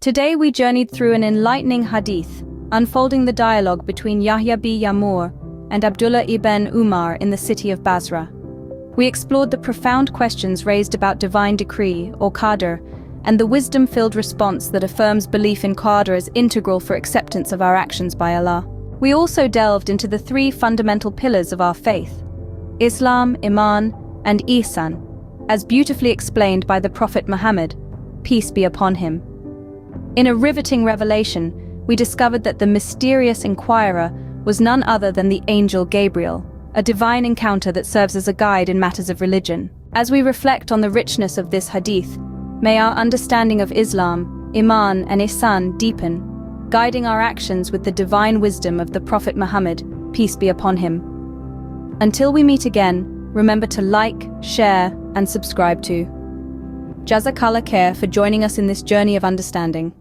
Today we journeyed through an enlightening hadith, unfolding the dialogue between Yahya b Yamur and Abdullah ibn Umar in the city of Basra. We explored the profound questions raised about divine decree, or qadr, and the wisdom-filled response that affirms belief in qadr as integral for acceptance of our actions by Allah. We also delved into the three fundamental pillars of our faith: Islam, Iman, and Ihsan, as beautifully explained by the Prophet Muhammad, peace be upon him. In a riveting revelation, we discovered that the mysterious inquirer was none other than the angel Gabriel, a divine encounter that serves as a guide in matters of religion. As we reflect on the richness of this hadith, may our understanding of Islam, Iman, and Ihsan deepen, guiding our actions with the divine wisdom of the Prophet Muhammad, peace be upon him. Until we meet again, remember to like, share, and subscribe to. Jazakallah khair for joining us in this journey of understanding.